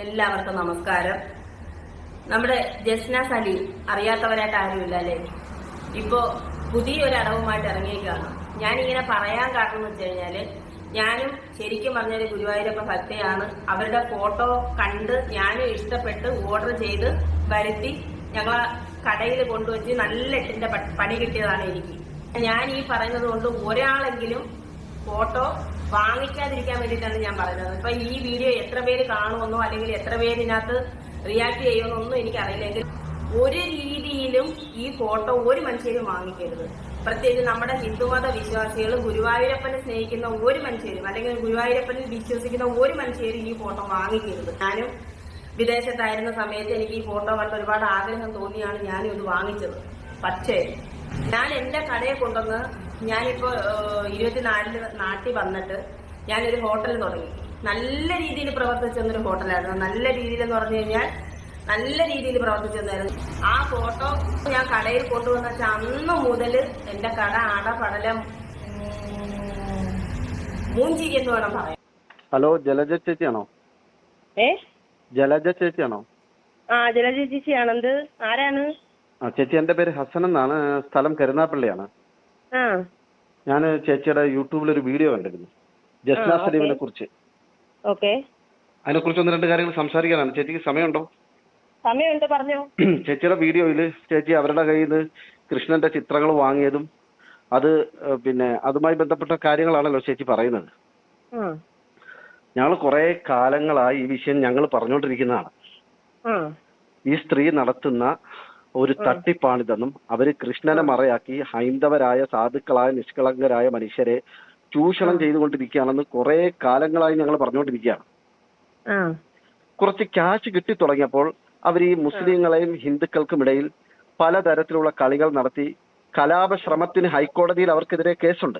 എല്ലാവർക്കും നമസ്കാരം. നമ്മുടെ ജസ്ന സലീം അറിയാത്തവരായിട്ട് ആരുമില്ല അല്ലേ? ഇപ്പോ പുതിയൊരു അടവുമായിട്ട് ഇറങ്ങിയേക്കാണ്. ഞാനിങ്ങനെ പറയാൻ കാരണം എന്ന് വെച്ച് കഴിഞ്ഞാല്, ഞാനും ശരിക്കും പറഞ്ഞൊരു ഗുരുവായൂരപ്പ ഭക്തയാണ്. അവരുടെ ഫോട്ടോ കണ്ട് ഞാനും ഇഷ്ടപ്പെട്ട് ഓർഡർ ചെയ്ത് വരുത്തി ഞങ്ങളെ കടയിൽ കൊണ്ടുവച്ച് നല്ല എട്ടിന്റെ പണി കിട്ടിയതാണ് എനിക്ക്. ഞാൻ ഈ പറയുന്നത് കൊണ്ട് ഒരാളെങ്കിലും ഫോട്ടോ വാങ്ങിക്കാതിരിക്കാൻ വേണ്ടിയിട്ടാണ് ഞാൻ പറയുന്നത്. ഇപ്പൊ ഈ വീഡിയോ എത്ര പേര് കാണുമെന്നോ അല്ലെങ്കിൽ എത്ര പേര് ഇതിനകത്ത് റിയാക്ട് ചെയ്യുമെന്നോ ഒന്നും എനിക്കറിയില്ലെങ്കിൽ ഒരു രീതിയിലും ഈ ഫോട്ടോ ഒരു മനുഷ്യരും വാങ്ങിക്കരുത്. പ്രത്യേകിച്ച് നമ്മുടെ ഹിന്ദുമത വിശ്വാസികളും ഗുരുവായൂരപ്പനെ സ്നേഹിക്കുന്ന ഒരു മനുഷ്യരും അല്ലെങ്കിൽ ഗുരുവായൂരപ്പനിൽ വിശ്വസിക്കുന്ന ഒരു മനുഷ്യരും ഈ ഫോട്ടോ വാങ്ങിക്കരുത്. ഞാനും വിദേശത്തായിരുന്ന സമയത്ത് എനിക്ക് ഈ ഫോട്ടോ കണ്ട് ഒരുപാട് ആഗ്രഹം തോന്നിയാണ് ഞാനും ഇത് വാങ്ങിച്ചത്. പക്ഷേ ഞാൻ എന്റെ കടയെ കൊണ്ടുവന്ന് ഞാനിപ്പോ 24 നാട്ടിൽ വന്നിട്ട് ഞാനൊരു ഹോട്ടൽ തുടങ്ങി. നല്ല രീതിയിൽ പ്രവർത്തിച്ചെന്നൊരു ഹോട്ടലായിരുന്നു. നല്ല രീതിയിൽ എന്ന് പറഞ്ഞു കഴിഞ്ഞാൽ നല്ല രീതിയിൽ പ്രവർത്തിച്ചെന്നായിരുന്നു. ആ ഫോട്ടോ ഞാൻ കടയിൽ കൊണ്ടുവന്ന വെച്ചാൽ അന്ന് മുതൽ എന്റെ കട അടപടലം മൂഞ്ചിരി എന്ന് വേണം പറയാം. ഹലോ, ജലജ ചേച്ചിയാണോ? ജലജ ചേച്ചിയാണോ? ആ, ജലജ ചേച്ചിയാണെന്ത്? ആരാണ്? ചേച്ചി, എന്റെ പേര് ഹസൻ എന്നാണ്. സ്ഥലം കരുനാപ്പള്ളിയാണ്. ഞാൻ ചേച്ചിയുടെ യൂട്യൂബിൽ ഒരു വീഡിയോ കണ്ടിരുന്നു, ജസ്ന സലീമിനെ കുറിച്ച്. അതിനെ കുറിച്ച് ഒന്ന് രണ്ട് കാര്യങ്ങൾ സംസാരിക്കാനാണ്. ചേച്ചിക്ക് സമയമുണ്ടോ? സമയമുണ്ട്, പറഞ്ഞോ. ചേച്ചിയുടെ വീഡിയോയിൽ ചേച്ചി അവരുടെ കയ്യിൽ നിന്ന് കൃഷ്ണന്റെ ചിത്രങ്ങൾ വാങ്ങിയതും അത് പിന്നെ അതുമായി ബന്ധപ്പെട്ട കാര്യങ്ങളാണല്ലോ ചേച്ചി പറയുന്നത്. ഞങ്ങൾ കുറെ കാലങ്ങളായി ഈ വിഷയം ഞങ്ങൾ പറഞ്ഞുകൊണ്ടിരിക്കുന്നതാണ്. ഈ സ്ത്രീ നടത്തുന്ന ഒരു തട്ടിപ്പാണിതെന്നും അവര് കൃഷ്ണനെ മറയാക്കി ഹൈന്ദവരായ സാധുക്കളായ നിഷ്കളങ്കരായ മനുഷ്യരെ ചൂഷണം ചെയ്തുകൊണ്ടിരിക്കുകയാണെന്ന് കുറെ കാലങ്ങളായി ഞങ്ങൾ പറഞ്ഞുകൊണ്ടിരിക്കുകയാണ്. കുറച്ച് ക്യാഷ് കിട്ടി തുടങ്ങിയപ്പോൾ അവർ ഈ മുസ്ലിങ്ങളെയും ഹിന്ദുക്കൾക്കും ഇടയിൽ പലതരത്തിലുള്ള കളികൾ നടത്തി കലാപശ്രമത്തിന് ഹൈക്കോടതിയിൽ അവർക്കെതിരെ കേസുണ്ട്.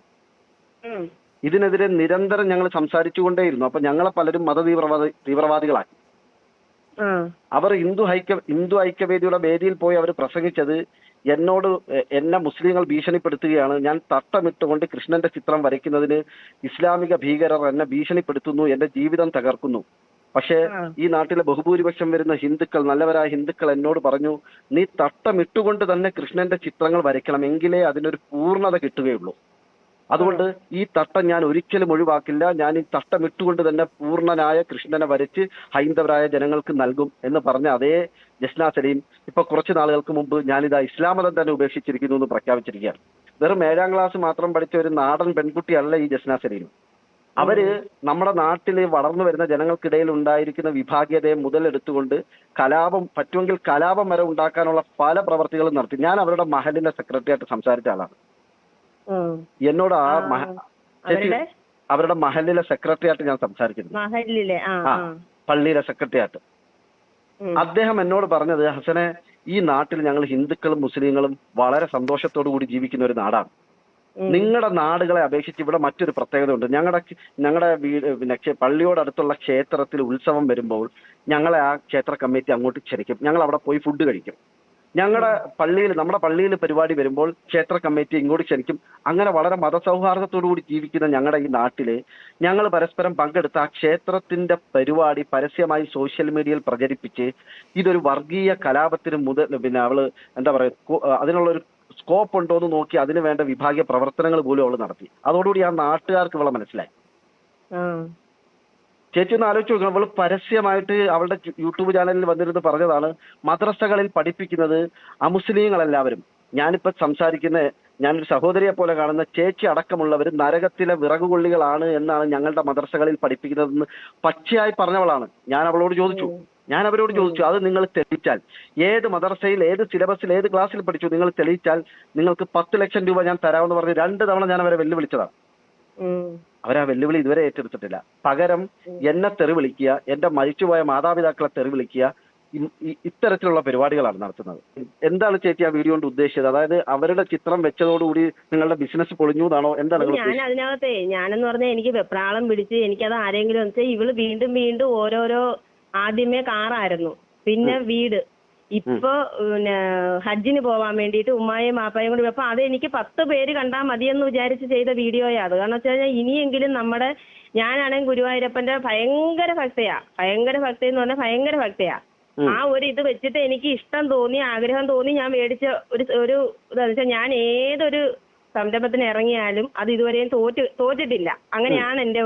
ഇതിനെതിരെ നിരന്തരം ഞങ്ങൾ സംസാരിച്ചുകൊണ്ടേയിരുന്നു. അപ്പൊ ഞങ്ങളെ പലരും തീവ്രവാദികളാക്കി. അവർ ഹിന്ദു ഐക്യവേദിയുടെ വേദിയിൽ പോയി അവർ പ്രസംഗിച്ചത് എന്നെ മുസ്ലിങ്ങൾ ഭീഷണിപ്പെടുത്തുകയാണ്, ഞാൻ തട്ടമിട്ടുകൊണ്ട് കൃഷ്ണന്റെ ചിത്രം വരയ്ക്കുന്നതിന് ഇസ്ലാമിക ഭീകരർ എന്നെ ഭീഷണിപ്പെടുത്തുന്നു, എന്റെ ജീവിതം തകർക്കുന്നു. പക്ഷേ ഈ നാട്ടിലെ ബഹുഭൂരിപക്ഷം വരുന്ന ഹിന്ദുക്കൾ, നല്ലവരായ ഹിന്ദുക്കൾ എന്നോട് പറഞ്ഞു, നീ തട്ടമിട്ടുകൊണ്ട് തന്നെ കൃഷ്ണന്റെ ചിത്രങ്ങൾ വരയ്ക്കണം, എങ്കിലേ അതിനൊരു പൂർണ്ണത കിട്ടുകയുള്ളൂ. അതുകൊണ്ട് ഈ തട്ടം ഞാൻ ഒരിക്കലും ഒഴിവാക്കില്ല, ഞാൻ ഈ തട്ടം ഇട്ടുകൊണ്ട് തന്നെ പൂർണ്ണനായ കൃഷ്ണനെ വരച്ച് ഹൈന്ദവരായ ജനങ്ങൾക്ക് നൽകും എന്ന് പറഞ്ഞ അതേ ജസ്ന സലീം ഇപ്പൊ കുറച്ച് നാളുകൾക്ക് മുമ്പ് ഞാനിതാ ഇസ്ലാം മതം തന്നെ ഉപേക്ഷിച്ചിരിക്കുന്നു എന്ന് പ്രഖ്യാപിച്ചിരിക്കുകയാണ്. വെറും 7ാം ക്ലാസ് മാത്രം പഠിച്ച ഒരു നാടൻ പെൺകുട്ടിയല്ല ഈ ജസ്ന സലീം. അവര് നമ്മുടെ നാട്ടിൽ വളർന്നു വരുന്ന ജനങ്ങൾക്കിടയിൽ ഉണ്ടായിരിക്കുന്ന വിഭാഗീയതയെ മുതലെടുത്തുകൊണ്ട് പറ്റുമെങ്കിൽ കലാപം വരെ ഉണ്ടാക്കാനുള്ള പല പ്രവർത്തികളും നടത്തി. ഞാൻ അവരുടെ മഹലിന്റെ സെക്രട്ടറി ആയിട്ട് സംസാരിച്ച ആളാണ്. എന്നോട് അവരുടെ മഹലിലെ സെക്രട്ടറി ആയിട്ട് ഞാൻ സംസാരിച്ചിരുന്നു, പള്ളിയിലെ സെക്രട്ടറി ആയിട്ട്. അദ്ദേഹം എന്നോട് പറഞ്ഞത്, ഹസനെ, ഈ നാട്ടിൽ ഞങ്ങൾ ഹിന്ദുക്കളും മുസ്ലിങ്ങളും വളരെ സന്തോഷത്തോടു കൂടി ജീവിക്കുന്ന ഒരു നാടാണ്. നിങ്ങളുടെ നാടുകളെ അപേക്ഷിച്ച് ഇവിടെ മറ്റൊരു പ്രത്യേകത ഉണ്ട്. ഞങ്ങളുടെ പിന്നെ പള്ളിയോടടുത്തുള്ള ക്ഷേത്രത്തിൽ ഉത്സവം വരുമ്പോൾ ഞങ്ങളെ ആ ക്ഷേത്ര കമ്മിറ്റി അങ്ങോട്ട് ക്ഷണിക്കും. ഞങ്ങൾ അവിടെ പോയി ഫുഡ് കഴിക്കും. നമ്മുടെ പള്ളിയിൽ പരിപാടി വരുമ്പോൾ ക്ഷേത്ര കമ്മിറ്റി ഇങ്ങോട്ട് ക്ഷണിക്കും. അങ്ങനെ വളരെ മതസൗഹാർദ്ദത്തോടു കൂടി ജീവിക്കുന്ന ഞങ്ങളുടെ ഈ നാട്ടില് ഞങ്ങൾ പരസ്പരം പങ്കെടുത്ത ആ ക്ഷേത്രത്തിന്റെ പരിപാടി പരസ്യമായി സോഷ്യൽ മീഡിയയിൽ പ്രചരിപ്പിച്ച് ഇതൊരു വർഗീയ കലാപത്തിന് പിന്നെ അവള് എന്താ പറയുക, അതിനുള്ളൊരു സ്കോപ്പ് ഉണ്ടോ എന്ന് നോക്കി അതിന് വേണ്ട വിഭാഗീയ പ്രവർത്തനങ്ങൾ പോലും അവള് നടത്തി. അതോടുകൂടി ആ നാട്ടുകാർക്ക് ഇവളെ മനസ്സിലായി. ചേച്ചി ഒന്ന് ആലോചിച്ച് നോക്കണം, അവള് പരസ്യമായിട്ട് അവളുടെ യൂട്യൂബ് ചാനലിൽ വന്നിരുന്ന് പറഞ്ഞതാണ്, മദ്രസകളിൽ പഠിപ്പിക്കുന്നത് അമുസ്ലിങ്ങളെല്ലാവരും, ഞാനിപ്പോ സംസാരിക്കുന്ന ഞാനൊരു സഹോദരിയെ പോലെ കാണുന്ന ചേച്ചി അടക്കമുള്ളവർ നരകത്തിലെ വിറകുകൊള്ളികളാണ് എന്നാണ് ഞങ്ങളുടെ മദ്രസകളിൽ പഠിപ്പിക്കുന്നതെന്ന് പച്ചയായി പറഞ്ഞവളാണ്. ഞാൻ അവരോട് ചോദിച്ചു, അത് നിങ്ങൾ തെളിയിച്ചാൽ, ഏത് മദ്രസയിൽ ഏത് സിലബസിൽ ഏത് ക്ലാസ്സിൽ പഠിച്ചു നിങ്ങൾ തെളിയിച്ചാൽ നിങ്ങൾക്ക് 10 ലക്ഷം രൂപ ഞാൻ തരാമെന്ന് പറഞ്ഞ് 2 തവണ ഞാൻ അവരെ വെല്ലുവിളിച്ചതാണ്. അവരാ വെല്ലുവിളി ഇതുവരെ ഏറ്റെടുത്തിട്ടില്ല. പകരം എന്നെ തെറി വിളിക്കുക, എന്റെ മരിച്ചുപോയ മാതാപിതാക്കളെ തെറി വിളിക്കുക, ഇത്തരത്തിലുള്ള പരിപാടികളാണ് നടത്തുന്നത്. എന്താണ് ചേച്ചി ആ വീഡിയോ കൊണ്ട് ഉദ്ദേശിച്ചത്? അതായത് അവരുടെ ചിത്രം വെച്ചതോടുകൂടി നിങ്ങളുടെ ബിസിനസ് പൊളിഞ്ഞു എന്നാണോ? എന്താണ് ഞാൻ അതിനകത്തെ ഞാനെന്ന് പറഞ്ഞാൽ എനിക്ക് വെപ്രാളം പിടിച്ച് എനിക്കത് ആരെങ്കിലും വെച്ചാൽ ഇവള് വീണ്ടും ഓരോരോ, ആദ്യമേ കാറായിരുന്നു, പിന്നെ വീട്, ഇപ്പൊ പിന്നെ ഹജ്ജിന് പോവാൻ വേണ്ടിയിട്ട് ഉമ്മായും മാപ്പായും കൂടി അപ്പൊ അത് എനിക്ക് 10 പേര് കണ്ടാൽ മതിയെന്ന് വിചാരിച്ച് ചെയ്ത വീഡിയോയാ അത്. കാരണം വെച്ച് കഴിഞ്ഞാൽ ഇനിയെങ്കിലും നമ്മുടെ ഞാനാണെങ്കിൽ ഗുരുവായൂരപ്പന്റെ ഭയങ്കര ഭക്തയാ എന്ന് പറഞ്ഞാൽ ഭയങ്കര ഭക്തയാ. ആ ഒരു ഇത് വെച്ചിട്ട് എനിക്ക് ഇഷ്ടം തോന്നി, ആഗ്രഹം തോന്നി, ഞാൻ മേടിച്ച ഒരു ഇതാന്ന് വെച്ചാൽ ഞാൻ ഏതൊരു സംരംഭത്തിന് ഇറങ്ങിയാലും അത് ഇതുവരെയും തോറ്റിട്ടില്ല. അങ്ങനെയാണ് എന്റെ.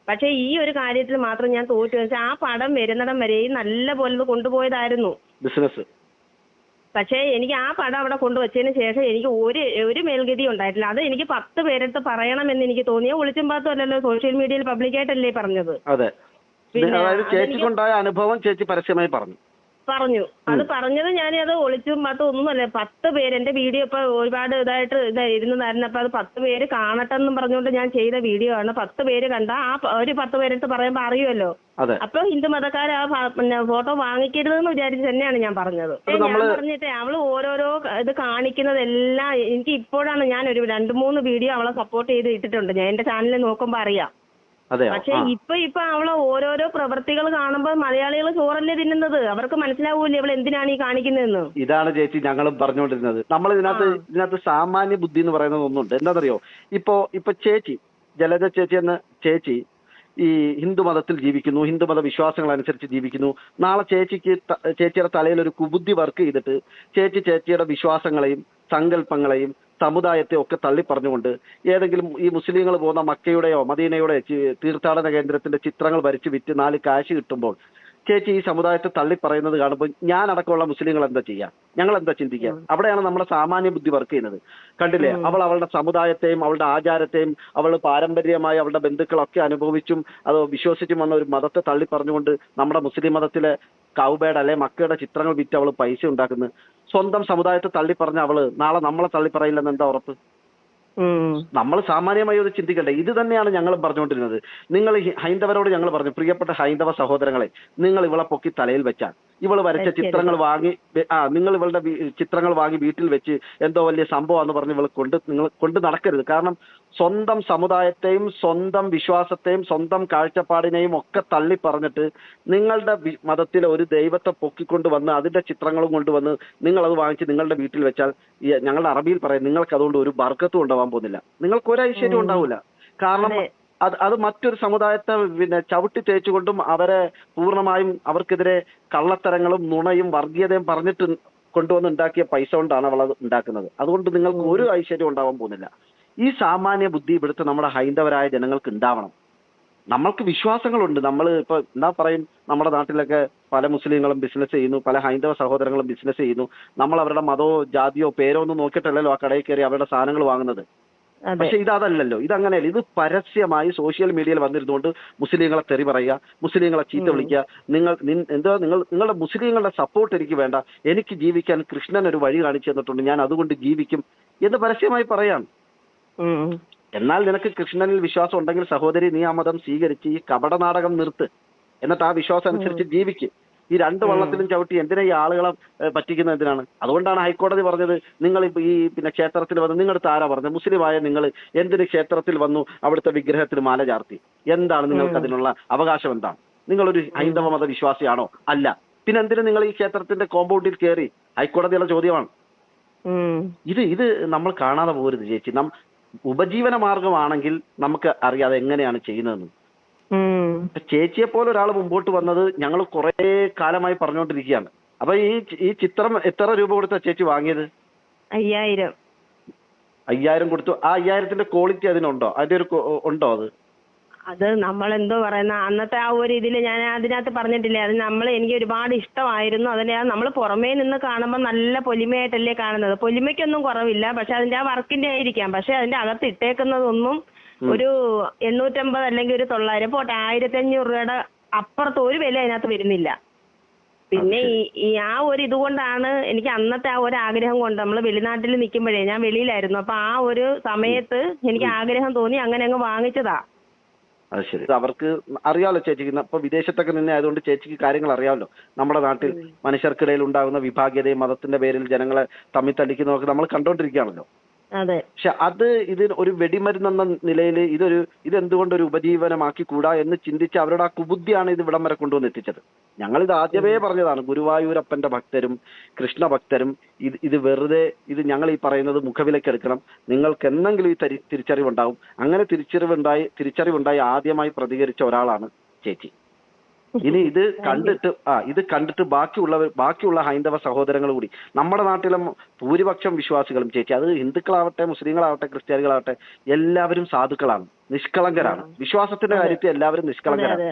പക്ഷെ ഈ ഒരു കാര്യത്തിൽ മാത്രം ഞാൻ തോറ്റു വെച്ചാൽ ആ പടം വരുന്നിടം വരെയും നല്ല പോലെ കൊണ്ടുപോയതായിരുന്നു ബിസിനസ്. പക്ഷേ എനിക്ക് ആ പടം അവിടെ കൊണ്ടുവച്ചതിന് ശേഷം എനിക്ക് ഒരു മേൽഗതി ഉണ്ടായിട്ടില്ല. അത് എനിക്ക് 10 പേരെടുത്ത് പറയണമെന്ന് എനിക്ക് തോന്നിയ ഒളിച്ചും പാത്തും അല്ലല്ലോ, സോഷ്യൽ മീഡിയയിൽ പബ്ലിക്കായിട്ടല്ലേ പറഞ്ഞത്. അതെ, അതായത് ചേച്ചിക്കുണ്ടായ അനുഭവം ചേച്ചി പരസ്യമായി പറഞ്ഞു. അത് പറഞ്ഞത് ഞാനത് ഒളിച്ചും പാത്തും ഒന്നുമല്ല. 10 പേര് എന്റെ വീഡിയോ ഇപ്പൊ ഒരുപാട് ഇരുന്നതായിരുന്നു. അപ്പൊ അത് 10 പേര് കാണട്ടെന്നും പറഞ്ഞുകൊണ്ട് ഞാൻ ചെയ്ത വീഡിയോ ആണ്. 10 പേര് കണ്ട ആ ഒരു 10 പേരെടുത്ത് പറയുമ്പോ അറിയുമല്ലോ. അപ്പൊ ഹിന്ദു മതക്കാർ ആ ഫോട്ടോ വാങ്ങിക്കരുതെന്ന് വിചാരിച്ച് തന്നെയാണ് ഞാൻ പറഞ്ഞത്. ഞാൻ പറഞ്ഞിട്ടേ അവള് ഓരോരോ ഇത് കാണിക്കുന്നതെല്ലാം എനിക്ക് ഇപ്പോഴാണ് ഞാൻ ഒരു 2-3 വീഡിയോ അവളെ സപ്പോർട്ട് ചെയ്ത് ഇട്ടിട്ടുണ്ട്. ഞാൻ എന്റെ ചാനലിൽ നോക്കുമ്പോ അറിയാം. പക്ഷെ ഇപ്പൊ അവളെ ഓരോരോ പ്രവൃത്തികൾ കാണുമ്പോ മലയാളികൾ ചോറല്ലേ തിന്നുന്നത്, അവർക്ക് മനസ്സിലാവൂല്ലേ ഇവൾ എന്തിനാണ് ഈ കാണിക്കുന്നതെന്ന്. ഇതാണ് ചേച്ചി ഞങ്ങളും പറഞ്ഞുകൊണ്ടിരുന്നത്. നമ്മൾ ഇതിനകത്ത് സാമാന്യ ബുദ്ധി എന്ന് പറയുന്നത് ഒന്നുണ്ട്. എന്താണെന്നറിയോ, ഇപ്പൊ ചേച്ചി ജലജ ചേച്ചി എന്ന ചേച്ചി ഈ ഹിന്ദു മതത്തിൽ ജീവിക്കുന്നു, ഹിന്ദുമത വിശ്വാസങ്ങൾ അനുസരിച്ച് ജീവിക്കുന്നു. നാളെ ചേച്ചിയുടെ തലയിൽ ഒരു കുബുദ്ധി വർക്ക് ചെയ്തിട്ട് ചേച്ചിയുടെ വിശ്വാസങ്ങളെയും സങ്കല്പങ്ങളെയും സമുദായത്തെ ഒക്കെ തള്ളി പറഞ്ഞുകൊണ്ട് ഏതെങ്കിലും ഈ മുസ്ലിങ്ങൾ പോകുന്ന മക്കയുടെയോ മദീനയുടെയോ തീർത്ഥാടന കേന്ദ്രത്തിന്റെ ചിത്രങ്ങൾ വരച്ച് വിറ്റ് 4 കാശ് കിട്ടുമ്പോൾ ചേച്ചി ഈ സമുദായത്തെ തള്ളി പറയുന്നത് കാണുമ്പോൾ ഞാൻ അടക്കമുള്ള മുസ്ലിങ്ങൾ എന്താ ചെയ്യാം, ഞങ്ങൾ എന്താ ചിന്തിക്കുക? അവിടെയാണ് നമ്മുടെ സാമാന്യ ബുദ്ധി വർക്ക് ചെയ്യുന്നത്. കണ്ടില്ലേ, അവളുടെ സമുദായത്തെയും അവളുടെ ആചാരത്തെയും അവൾ പാരമ്പര്യമായി അവളുടെ ബന്ധുക്കളൊക്കെ അനുഭവിച്ചും അത് വിശ്വസിച്ചും വന്ന ഒരു മതത്തെ തള്ളി പറഞ്ഞുകൊണ്ട് നമ്മുടെ മുസ്ലിം മതത്തിലെ കൗബേഡ് അല്ലെ മക്കയുടെ ചിത്രങ്ങൾ വിറ്റ് അവൾ പൈസ ഉണ്ടാക്കുന്നത്. സ്വന്തം സമുദായത്തെ തള്ളി പറഞ്ഞ അവള് നാളെ നമ്മളെ തള്ളി പറയില്ലെന്ന് എന്താ ഉറപ്പ്? നമ്മൾ സാമാന്യമായി ഒന്ന് ചിന്തിക്കണ്ടേ? ഇത് തന്നെയാണ് ഞങ്ങളും പറഞ്ഞുകൊണ്ടിരുന്നത്. നിങ്ങൾ ഹൈന്ദവരോട് ഞങ്ങൾ പറഞ്ഞു, പ്രിയപ്പെട്ട ഹൈന്ദവ സഹോദരങ്ങളെ, നിങ്ങൾ ഇവളെ പൊക്കി തലയിൽ വെച്ചാൽ ഇവള് വരച്ച ചിത്രങ്ങൾ വാങ്ങി നിങ്ങൾ ഇവളുടെ ചിത്രങ്ങൾ വാങ്ങി വീട്ടിൽ വെച്ച് എന്തോ വലിയ സംഭവമാണെന്ന് പറഞ്ഞ് നിങ്ങൾ കൊണ്ട് നടക്കരുത്. കാരണം സ്വന്തം സമുദായത്തെയും സ്വന്തം വിശ്വാസത്തെയും സ്വന്തം കാഴ്ചപ്പാടിനെയും ഒക്കെ തള്ളി പറഞ്ഞിട്ട് നിങ്ങളുടെ മതത്തിലെ ഒരു ദൈവത്തെ പൊക്കിക്കൊണ്ട് വന്ന് അതിന്റെ ചിത്രങ്ങളും കൊണ്ടുവന്ന് നിങ്ങളത് വാങ്ങിച്ച് നിങ്ങളുടെ വീട്ടിൽ വെച്ചാൽ ഞങ്ങളുടെ അറബിയിൽ പറയും നിങ്ങൾക്ക് അതുകൊണ്ട് ഒരു ബർക്കത്തും ഉണ്ടാവാൻ പോകുന്നില്ല, നിങ്ങൾക്ക് ഒരു ഐശ്വര്യം ഉണ്ടാവില്ല. കാരണം അത് മറ്റൊരു സമുദായത്തെ ചവിട്ടി തേച്ചുകൊണ്ടും അവരെ പൂർണ്ണമായും അവർക്കെതിരെ കള്ളത്തരങ്ങളും നുണയും വർഗീയതയും പറഞ്ഞിട്ട് കൊണ്ടുവന്ന് ഉണ്ടാക്കിയ പൈസ കൊണ്ടാണ് അവൾ അത് ഉണ്ടാക്കുന്നത്. അതുകൊണ്ട് നിങ്ങൾക്ക് ഒരു ഐശ്വര്യം ഉണ്ടാവാൻ പോകുന്നില്ല. ഈ സാമാന്യ ബുദ്ധി ഇവിടുത്തെ നമ്മുടെ ഹൈന്ദവരായ ജനങ്ങൾക്ക് ഉണ്ടാവണം. നമ്മൾക്ക് വിശ്വാസങ്ങളുണ്ട്. നമ്മൾ ഇപ്പൊ എന്താ പറയും, നമ്മുടെ നാട്ടിലൊക്കെ പല മുസ്ലിങ്ങളും ബിസിനസ് ചെയ്യുന്നു, പല ഹൈന്ദവ സഹോദരങ്ങളും ബിസിനസ് ചെയ്യുന്നു. നമ്മൾ അവരുടെ മതമോ ജാതിയോ പേരോ ഒന്നും നോക്കിയിട്ടല്ലല്ലോ ആ കടയിൽ കയറി അവരുടെ സാധനങ്ങൾ വാങ്ങുന്നത്. പക്ഷെ ഇതല്ലല്ലോ, ഇതങ്ങനെയല്ല. ഇത് പരസ്യമായി സോഷ്യൽ മീഡിയയിൽ വന്നിരുന്നുകൊണ്ട് മുസ്ലിങ്ങളെ തെറി പറയുക, മുസ്ലിങ്ങളെ ചീത്ത വിളിക്കുക. നിങ്ങളുടെ മുസ്ലിങ്ങളുടെ സപ്പോർട്ട് എനിക്ക് വേണ്ട, എനിക്ക് ജീവിക്കാൻ കൃഷ്ണൻ ഒരു വഴി കാണിച്ചു തന്നിട്ടുണ്ട്, ഞാൻ അതുകൊണ്ട് ജീവിക്കും എന്ന് പരസ്യമായി പറയാം. എന്നാൽ നിനക്ക് കൃഷ്ണനിൽ വിശ്വാസം ഉണ്ടെങ്കിൽ സഹോദരി, നീ ആ മതം സ്വീകരിച്ച് ഈ കപട നാടകം നിർത്ത്, എന്നിട്ട് ആ വിശ്വാസം അനുസരിച്ച് ജീവിക്ക്. ഈ 2 വള്ളത്തിലും ചവിട്ടി എന്തിനാ ഈ ആളുകളെ പറ്റിക്കുന്നത് എന്തിനാണ്? അതുകൊണ്ടാണ് ഹൈക്കോടതി പറഞ്ഞത്, നിങ്ങൾ ഈ ക്ഷേത്രത്തിൽ വന്ന് നിങ്ങളുടെ ആരാ പറഞ്ഞത്, മുസ്ലിമായ നിങ്ങൾ എന്തിന് ക്ഷേത്രത്തിൽ വന്നു അവിടുത്തെ വിഗ്രഹത്തിന് മാല ചാർത്തി? എന്താണ് നിങ്ങൾക്ക് അതിനുള്ള അവകാശം? എന്താണ്? നിങ്ങളൊരു ഹൈന്ദവ മത വിശ്വാസിയാണോ? അല്ല. പിന്നെ എന്തിനു നിങ്ങൾ ഈ ക്ഷേത്രത്തിന്റെ കോമ്പൗണ്ടിൽ കയറി? ഹൈക്കോടതിയുള്ള ചോദ്യമാണ് ഇത് നമ്മൾ കാണാതെ പോകരുത് ചേച്ചി. ഉപജീവന മാർഗമാണെങ്കിൽ നമുക്ക് അറിയാതെ എങ്ങനെയാണ് ചെയ്യുന്നതെന്ന്. ചേച്ചിയെ പോലെ ഒരാൾ മുമ്പോട്ട് വന്നത് ഞങ്ങൾ കുറെ കാലമായി പറഞ്ഞുകൊണ്ടിരിക്കുകയാണ്. അപ്പൊ ഈ ചിത്രം എത്ര രൂപ കൊടുത്താ ചേച്ചി വാങ്ങിയത്? 5000 കൊടുത്തു. ആ 5000ത്തിന്റെ ക്വാളിറ്റി അതിനുണ്ടോ? അതിന്റെ ഉണ്ടോ? അത് നമ്മളെന്തോ പറയുന്ന അന്നത്തെ ആ ഒരു ഇതിൽ ഞാൻ അതിനകത്ത് പറഞ്ഞിട്ടില്ലേ, അത് എനിക്ക് ഒരുപാട് ഇഷ്ടമായിരുന്നു. അതിനെ നമ്മൾ പുറമേ നിന്ന് കാണുമ്പോൾ നല്ല പൊലിമയായിട്ടല്ലേ കാണുന്നത്. പൊലിമയ്ക്കൊന്നും കുറവില്ല, പക്ഷെ അതിന്റെ ആ വർക്കിന്റെ ആയിരിക്കാം. പക്ഷെ അതിന്റെ അകത്ത് ഇട്ടേക്കുന്നതൊന്നും ഒരു 850 അല്ലെങ്കിൽ ഒരു 900 പോട്ടെ 1500 രൂപയുടെ അപ്പുറത്ത് ഒരു വില അതിനകത്ത് വരുന്നില്ല. പിന്നെ ഈ ആ ഒരു ഇതുകൊണ്ടാണ് എനിക്ക് അന്നത്തെ ആ ഒരു ആഗ്രഹം കൊണ്ട്, നമ്മൾ വെളിനാട്ടിൽ നിൽക്കുമ്പോഴേ ഞാൻ വെളിയിലായിരുന്നു, അപ്പൊ ആ ഒരു സമയത്ത് എനിക്ക് ആഗ്രഹം തോന്നി അങ്ങനെ അങ്ങ് വാങ്ങിച്ചതാ. അത് ശരി. അവർക്ക് അറിയാമല്ലോ ചേച്ചിക്ക്, ഇപ്പൊ വിദേശത്തൊക്കെ നിന്ന് ആയതുകൊണ്ട് ചേച്ചിക്ക് കാര്യങ്ങൾ അറിയാമല്ലോ. നമ്മുടെ നാട്ടിൽ മനുഷ്യർക്കിടയിൽ ഉണ്ടാകുന്ന വിഭാഗീയതയും മതത്തിന്റെ പേരിൽ ജനങ്ങളെ തമ്മിൽ തല്ലിക്കുന്നതൊക്കെ നമ്മൾ കണ്ടോണ്ടിരിക്കുകയാണല്ലോ. അതെ. പക്ഷെ അത് ഇതിന് ഒരു വെടിമരുന്നെന്ന നിലയിൽ ഇതെന്തുകൊണ്ടൊരു ഉപജീവനമാക്കി കൂടാ എന്ന് ചിന്തിച്ച് അവരുടെ ആ കുബുദ്ധിയാണ് ഇത് ഇവിടം വരെ കൊണ്ടുവന്ന് എത്തിച്ചത്. ഞങ്ങളിത് ആദ്യമേ പറഞ്ഞതാണ്, ഗുരുവായൂരപ്പന്റെ ഭക്തരും കൃഷ്ണഭക്തരും ഇത് വെറുതെ ഞങ്ങൾ ഈ പറയുന്നത് മുഖവിലക്കെടുക്കണം. നിങ്ങൾക്ക് എന്തെങ്കിലും ഈ തിരിച്ചറിവുണ്ടാവും. അങ്ങനെ തിരിച്ചറിവുണ്ടായി ആദ്യമായി പ്രതികരിച്ച ഒരാളാണ് ചേച്ചി. ഇനി ഇത് കണ്ടിട്ട് ബാക്കിയുള്ള ഹൈന്ദവ സഹോദരങ്ങൾ കൂടി, നമ്മുടെ നാട്ടിലെ ഭൂരിപക്ഷം വിശ്വാസികളും ചേച്ചി, അത് ഹിന്ദുക്കളാവട്ടെ മുസ്ലിങ്ങളാവട്ടെ ക്രിസ്ത്യാനികളാവട്ടെ, എല്ലാവരും സാധുക്കളാണ്, നിഷ്കളങ്കരാണ്. വിശ്വാസത്തിന്റെ കാര്യത്തിൽ എല്ലാവരും നിഷ്കളങ്കരാണ്.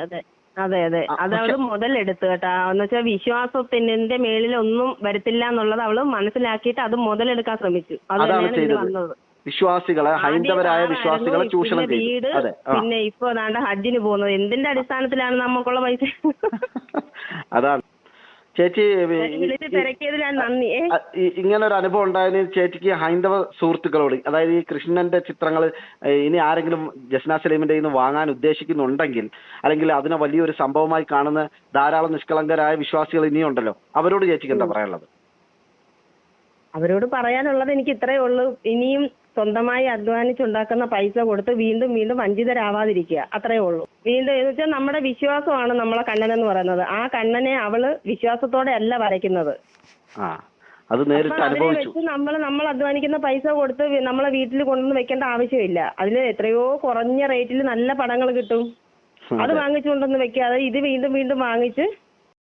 അതെ അതെ, അത് അവള് മുതലെടുത്ത് കേട്ടാ. എന്ന് വെച്ചാൽ വിശ്വാസത്തിന്റെ മേളിൽ ഒന്നും വരത്തില്ല എന്നുള്ളത് അവള് മനസ്സിലാക്കിയിട്ട് അത് മുതലെടുക്കാൻ ശ്രമിച്ചു. അതാണ് ചെയ്തത്. വിശ്വാസികളെ, ഹൈന്ദവരായ വിശ്വാസികളെ ചൂഷണം ചെയ്തു. അതെ. പിന്നെ ഇപ്പൊ ഹജ്ജിന് പോകുന്നത് എന്തിന്റെ അടിസ്ഥാനത്തിലാണ് നമുക്കുള്ള പൈസ? അതാണ് ചേച്ചി. ഇങ്ങനെ ഒരു അനുഭവം ഉണ്ടായതിന് ചേച്ചിക്ക് ഹൈന്ദവ സുഹൃത്തുക്കളോട്, അതായത് ഈ കൃഷ്ണന്റെ ചിത്രങ്ങൾ ഇനി ആരെങ്കിലും ജസ്ന സലീമിന്റെ നിന്ന് വാങ്ങാൻ ഉദ്ദേശിക്കുന്നുണ്ടെങ്കിൽ, അല്ലെങ്കിൽ അതിനെ വലിയൊരു സംഭവമായി കാണുന്ന ധാരാളം നിഷ്കളങ്കരായ വിശ്വാസികൾ ഇനിയുണ്ടല്ലോ, അവരോട് ചേച്ചിക്ക് എന്താ പറയാനുള്ളത്? അവരോട് പറയാനുള്ളത് എനിക്ക് ഇത്രയേ ഉള്ളൂ. ഇനിയും സ്വന്തമായി അധ്വാനിച്ചുണ്ടാക്കുന്ന പൈസ കൊടുത്ത് വീണ്ടും വീണ്ടും വഞ്ചിതരാവാതിരിക്കുക, അത്രയേ ഉള്ളൂ. വീണ്ടും എന്ന് വെച്ചാൽ നമ്മുടെ വിശ്വാസമാണ് നമ്മളെ കണ്ണൻ എന്ന് പറയുന്നത്. ആ കണ്ണനെ അവള് വിശ്വാസത്തോടെ അല്ല വരയ്ക്കുന്നത്. അത് നേരിട്ട് അനുഭവിച്ചു. നമ്മൾ അധ്വാനിക്കുന്ന പൈസ കൊടുത്ത് നമ്മളെ വീട്ടിൽ കൊണ്ടുവന്ന് വെക്കേണ്ട ആവശ്യമില്ല. അതിൽ എത്രയോ കുറഞ്ഞ റേറ്റിൽ നല്ല പടങ്ങൾ കിട്ടും. അത് വാങ്ങിച്ചുകൊണ്ടൊന്ന് വെക്കാതെ ഇത് വീണ്ടും വീണ്ടും വാങ്ങിച്ച്